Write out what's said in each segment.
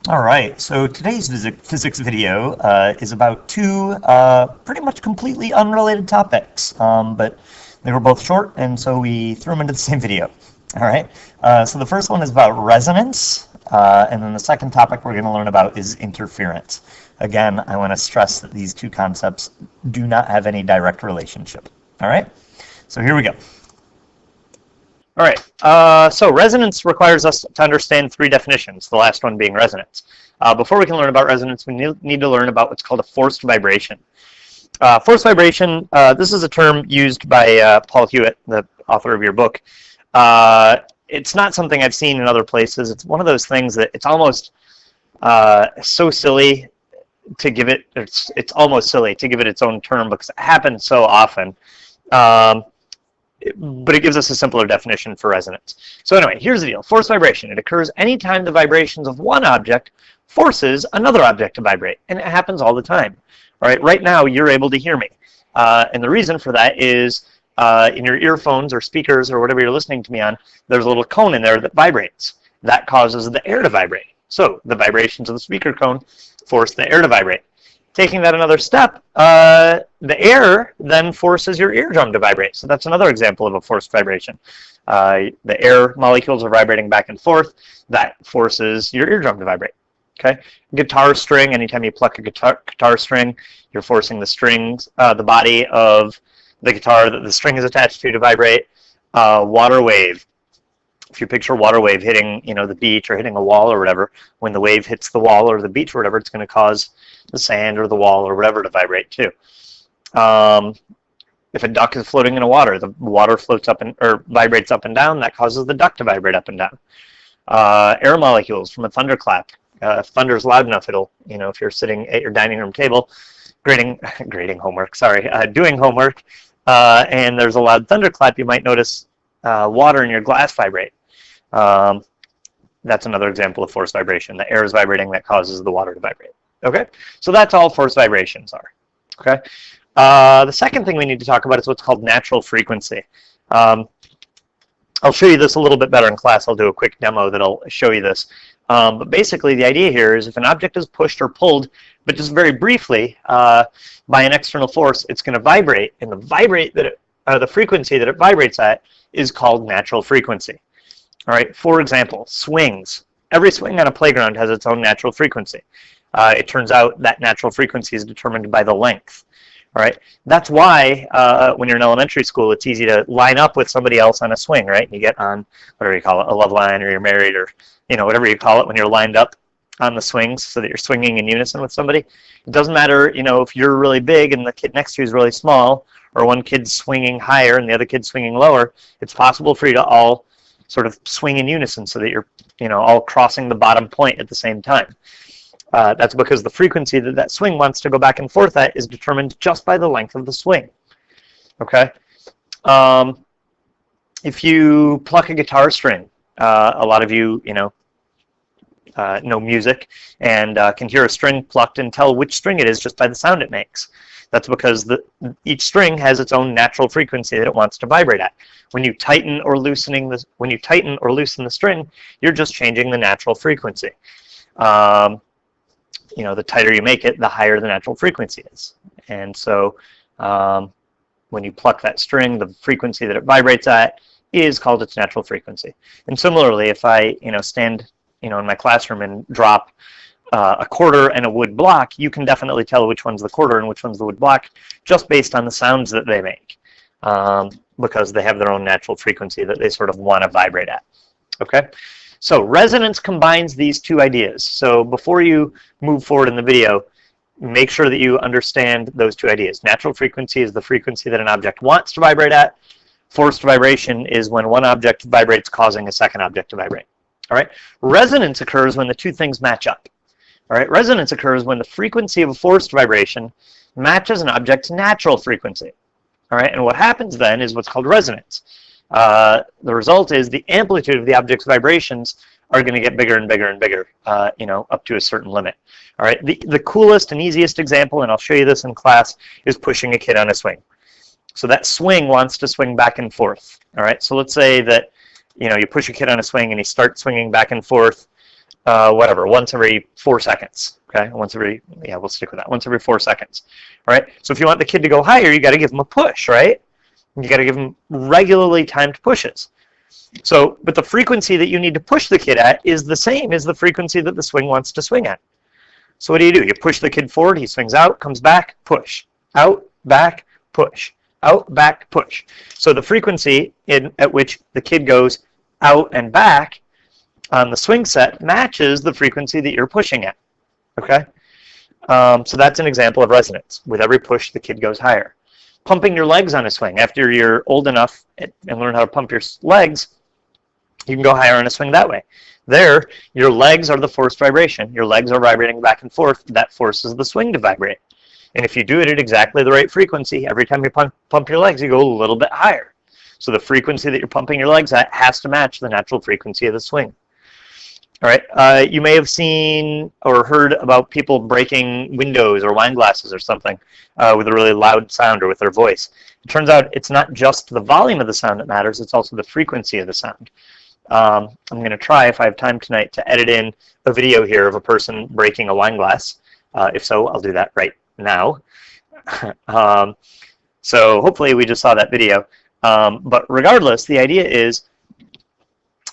All right, so today's physics video is about two pretty much completely unrelated topics, but they were both short, and so we threw them into the same video. All right, so the first one is about resonance, and then the second topic we're going to learn about is interference. Again, I want to stress that these two concepts do not have any direct relationship. All right, so here we go. All right, so resonance requires us to understand three definitions, the last one being resonance. Before we can learn about resonance, we need to learn about what's called a forced vibration. Forced vibration, this is a term used by Paul Hewitt, the author of your book. It's not something I've seen in other places. It's one of those things that it's almost so silly to give it, it's almost silly to give it its own term because it happens so often. But it gives us a simpler definition for resonance. So anyway, here's the deal. Forced vibration. It occurs anytime the vibrations of one object forces another object to vibrate, and it happens all the time. All right, right now you're able to hear me, and the reason for that is in your earphones or speakers or whatever you're listening to me on, there's a little cone in there that vibrates. That causes the air to vibrate. So the vibrations of the speaker cone force the air to vibrate. Taking that another step, the air then forces your eardrum to vibrate. So that's another example of a forced vibration. The air molecules are vibrating back and forth. That forces your eardrum to vibrate. Okay. Guitar string. Anytime you pluck a guitar string, you're forcing the strings, the body of the guitar that the string is attached to vibrate. Water wave. If you picture a water wave hitting, the beach or hitting a wall or whatever, when the wave hits the wall or the beach or whatever, it's going to cause the sand or the wall or whatever to vibrate too. If a duck is floating in the water floats up or vibrates up and down. That causes the duck to vibrate up and down. Air molecules from a thunderclap. If thunder's loud enough, it'll, if you're sitting at your dining room table, doing homework, and there's a loud thunderclap, you might notice water in your glass vibrate. That's another example of forced vibration. The air is vibrating, that causes the water to vibrate. Okay, so that's all forced vibrations are. Okay, the second thing we need to talk about is what's called natural frequency. I'll show you this a little bit better in class. I'll do a quick demo that'll show you this. But basically, the idea here is if an object is pushed or pulled, but just very briefly by an external force, it's going to vibrate, and the frequency that it vibrates at is called natural frequency. All right. For example, swings. Every swing on a playground has its own natural frequency. It turns out that natural frequency is determined by the length. All right. That's why when you're in elementary school, it's easy to line up with somebody else on a swing, right? You get on whatever you call it, a love line, or you're married, or whatever you call it when you're lined up on the swings, so that you're swinging in unison with somebody. It doesn't matter, if you're really big and the kid next to you is really small, or one kid's swinging higher and the other kid's swinging lower. It's possible for you to all sort of swing in unison, so that you're, all crossing the bottom point at the same time. That's because the frequency that swing wants to go back and forth at is determined just by the length of the swing. Okay. If you pluck a guitar string, a lot of you, know music and can hear a string plucked and tell which string it is just by the sound it makes. That's because each string has its own natural frequency that it wants to vibrate at. When you tighten or loosen the string, you're just changing the natural frequency. The tighter you make it, the higher the natural frequency is. And so when you pluck that string, the frequency that it vibrates at is called its natural frequency. And similarly, if I stand in my classroom and drop a quarter and a wood block, you can definitely tell which one's the quarter and which one's the wood block just based on the sounds that they make, because they have their own natural frequency that they sort of want to vibrate at. Okay, so resonance combines these two ideas. So before you move forward in the video, make sure that you understand those two ideas. Natural frequency is the frequency that an object wants to vibrate at. Forced vibration is when one object vibrates, causing a second object to vibrate. All right. Resonance occurs when the two things match up. All right. Resonance occurs when the frequency of a forced vibration matches an object's natural frequency. All right. And what happens then is what's called resonance. The result is the amplitude of the object's vibrations are going to get bigger and bigger and bigger, up to a certain limit. All right. The coolest and easiest example, and I'll show you this in class, is pushing a kid on a swing. So that swing wants to swing back and forth. All right. So let's say that you push a kid on a swing and he starts swinging back and forth whatever, once every 4 seconds. Okay, yeah, we'll stick with that. Once every 4 seconds. All right. So if you want the kid to go higher, you got to give them a push, right? You got to give them regularly timed pushes. So, but the frequency that you need to push the kid at is the same as the frequency that the swing wants to swing at. So what do? You push the kid forward, he swings out, comes back, push. Out, back, push. Out, back, push. So the frequency at which the kid goes out and back on the swing set matches the frequency that you're pushing at. Okay? So that's an example of resonance. With every push, the kid goes higher. Pumping your legs on a swing. After you're old enough and learn how to pump your legs, you can go higher on a swing that way. There, your legs are the forced vibration. Your legs are vibrating back and forth. That forces the swing to vibrate. And if you do it at exactly the right frequency, every time you pump your legs, you go a little bit higher. So the frequency that you're pumping your legs at has to match the natural frequency of the swing. All right, you may have seen or heard about people breaking windows or wine glasses or something with a really loud sound or with their voice. It turns out it's not just the volume of the sound that matters, it's also the frequency of the sound. I'm going to try, if I have time tonight, to edit in a video here of a person breaking a wine glass. If so, I'll do that right now. So hopefully we just saw that video. But regardless, the idea is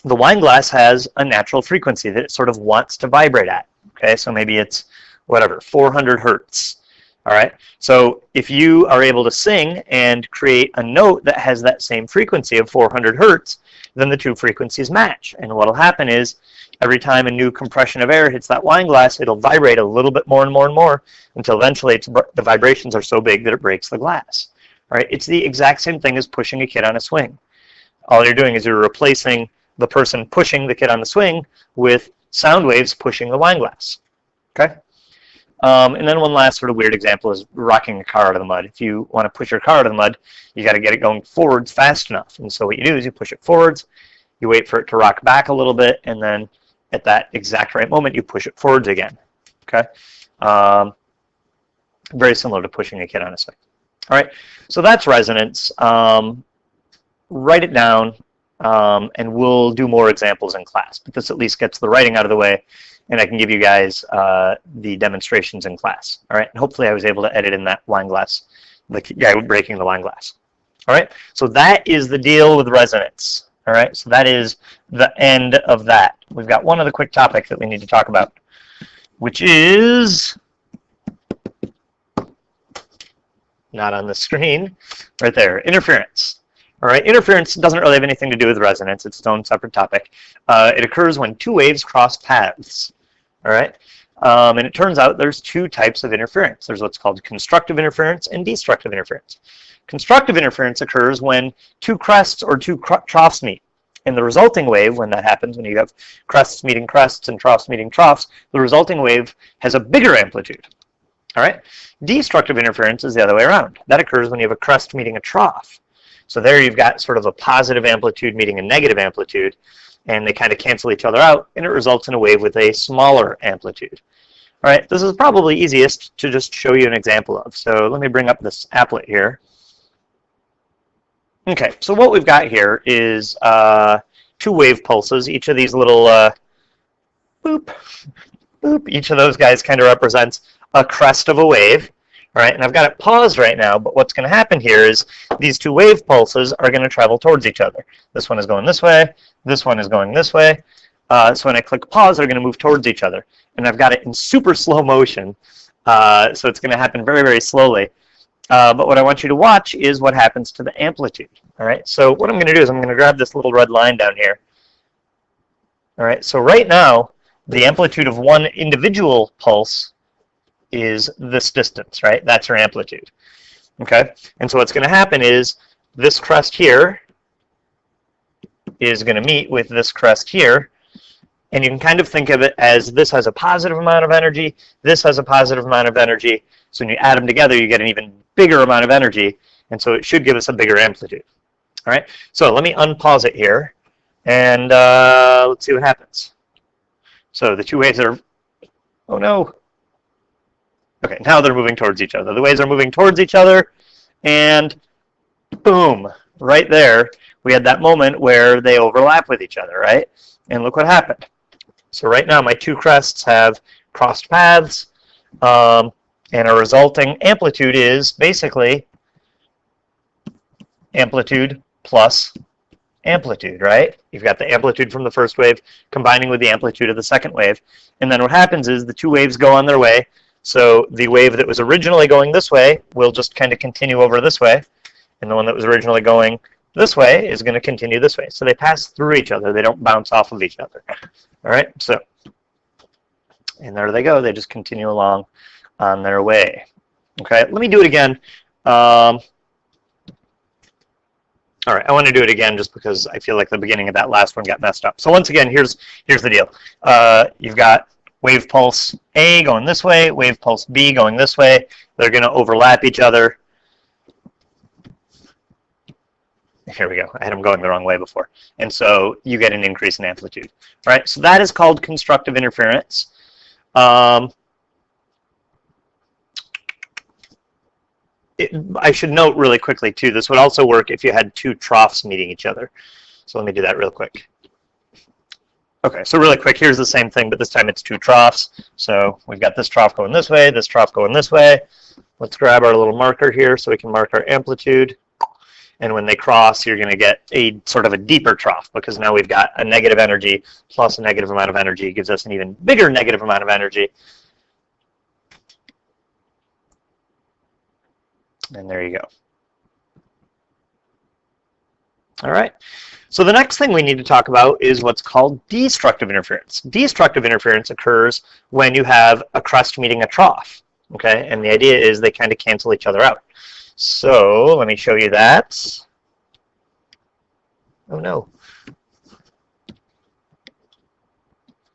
the wine glass has a natural frequency that it sort of wants to vibrate at. Okay, so maybe it's whatever, 400 hertz. All right, so if you are able to sing and create a note that has that same frequency of 400 hertz, then the two frequencies match. And what will happen is every time a new compression of air hits that wine glass, it'll vibrate a little bit more and more and more until eventually the vibrations are so big that it breaks the glass. All right, it's the exact same thing as pushing a kid on a swing. All you're doing is you're replacing the person pushing the kid on the swing with sound waves pushing the wine glass. Okay? And then one last sort of weird example is rocking a car out of the mud. If you want to push your car out of the mud, you got to get it going forwards fast enough. And so what you do is you push it forwards, you wait for it to rock back a little bit, and then at that exact right moment, you push it forwards again. Okay? Very similar to pushing a kid on a swing. All right, so that's resonance. Write it down, and we'll do more examples in class. But this at least gets the writing out of the way, and I can give you guys the demonstrations in class. All right, and hopefully I was able to edit in that wine glass, the guy breaking the wine glass. All right, so that is the deal with resonance. All right, so that is the end of that. We've got one other quick topic that we need to talk about, which is not on the screen, right there, interference. All right, interference doesn't really have anything to do with resonance. It's its own separate topic. It occurs when two waves cross paths. All right, and it turns out there's two types of interference. There's what's called constructive interference and destructive interference. Constructive interference occurs when two crests or two troughs meet. And the resulting wave, when that happens, when you have crests meeting crests and troughs meeting troughs, the resulting wave has a bigger amplitude. All right, destructive interference is the other way around. That occurs when you have a crest meeting a trough. So there you've got sort of a positive amplitude meeting a negative amplitude, and they kind of cancel each other out, and it results in a wave with a smaller amplitude. All right, this is probably easiest to just show you an example of. So let me bring up this applet here. Okay, so what we've got here is two wave pulses. Each of these little boop, boop, each of those guys kind of represents a crest of a wave. All right, and I've got it paused right now, but what's going to happen here is these two wave pulses are going to travel towards each other. This one is going this way, this one is going this way. So when I click pause, they're going to move towards each other. And I've got it in super slow motion, so it's going to happen very, very slowly. But what I want you to watch is what happens to the amplitude. All right, so what I'm going to do is I'm going to grab this little red line down here. All right, so right now, the amplitude of one individual pulse is this distance, right? That's your amplitude. Okay, and so what's going to happen is this crest here is going to meet with this crest here, and you can kind of think of it as this has a positive amount of energy, this has a positive amount of energy, so when you add them together, you get an even bigger amount of energy, and so it should give us a bigger amplitude. All right, so let me unpause it here, and let's see what happens. So the two waves are, oh no. Okay, now they're moving towards each other. The waves are moving towards each other, and boom, right there, we had that moment where they overlap with each other, right? And look what happened. So right now my two crests have crossed paths, and a resulting amplitude is basically amplitude plus amplitude, right? You've got the amplitude from the first wave combining with the amplitude of the second wave. And then what happens is the two waves go on their way. So the wave that was originally going this way will just kind of continue over this way. And the one that was originally going this way is going to continue this way. So they pass through each other. They don't bounce off of each other. All right, so, and there they go. They just continue along on their way. Okay, let me do it again. All right, I want to do it again just because I feel like the beginning of that last one got messed up. So once again, here's the deal. You've got wave pulse A going this way, wave pulse B going this way. They're going to overlap each other. Here we go. I had them going the wrong way before. And so you get an increase in amplitude. All right, so that is called constructive interference. I should note really quickly, too, this would also work if you had two troughs meeting each other. So let me do that real quick. Okay, so really quick, here's the same thing, but this time it's two troughs. So we've got this trough going this way, this trough going this way. Let's grab our little marker here so we can mark our amplitude. And when they cross, you're going to get a sort of a deeper trough because now we've got a negative energy plus a negative amount of energy. It gives us an even bigger negative amount of energy. And there you go. All right. So the next thing we need to talk about is what's called destructive interference. Destructive interference occurs when you have a crest meeting a trough. Okay, and the idea is they kind of cancel each other out. So let me show you that. Oh no.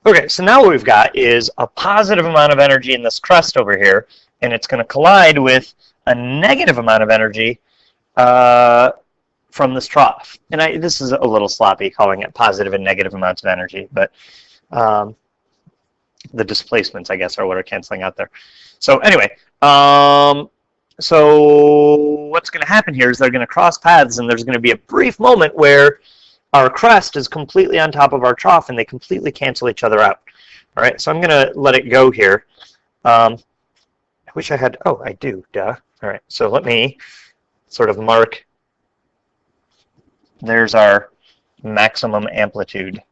Okay, so now what we've got is a positive amount of energy in this crest over here, and it's going to collide with a negative amount of energy from this trough. And this is a little sloppy calling it positive and negative amounts of energy, but the displacements, I guess, are what are canceling out there. So anyway, so what's going to happen here is they're going to cross paths, and there's going to be a brief moment where our crest is completely on top of our trough, and they completely cancel each other out. All right, so I'm going to let it go here. I wish I had, oh, I do, duh. All right, so let me sort of mark, there's our maximum amplitude.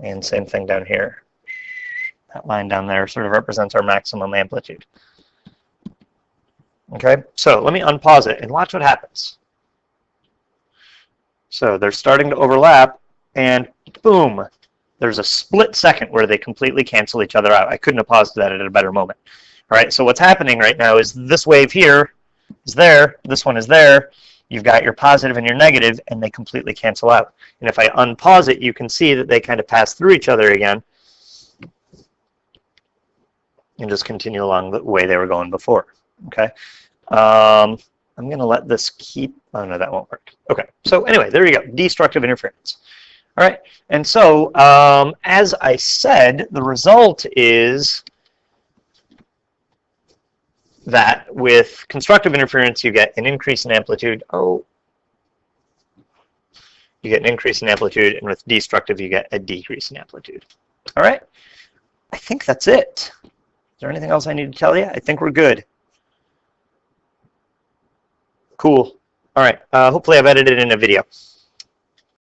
And same thing down here. That line down there sort of represents our maximum amplitude. Okay, so let me unpause it and watch what happens. So they're starting to overlap, and boom, there's a split second where they completely cancel each other out. I couldn't have paused that at a better moment. All right, so what's happening right now is this wave here is there, this one is there. You've got your positive and your negative, and they completely cancel out. And if I unpause it, you can see that they kind of pass through each other again and just continue along the way they were going before. Okay, I'm going to let this keep. Oh no, that won't work. Okay, so anyway, there you go, destructive interference. All right, and so as I said, the result is that with constructive interference, you get an increase in amplitude. Oh, you get an increase in amplitude, and with destructive, you get a decrease in amplitude. All right, I think that's it. Is there anything else I need to tell you? I think we're good. Cool. All right, hopefully I've edited in a video.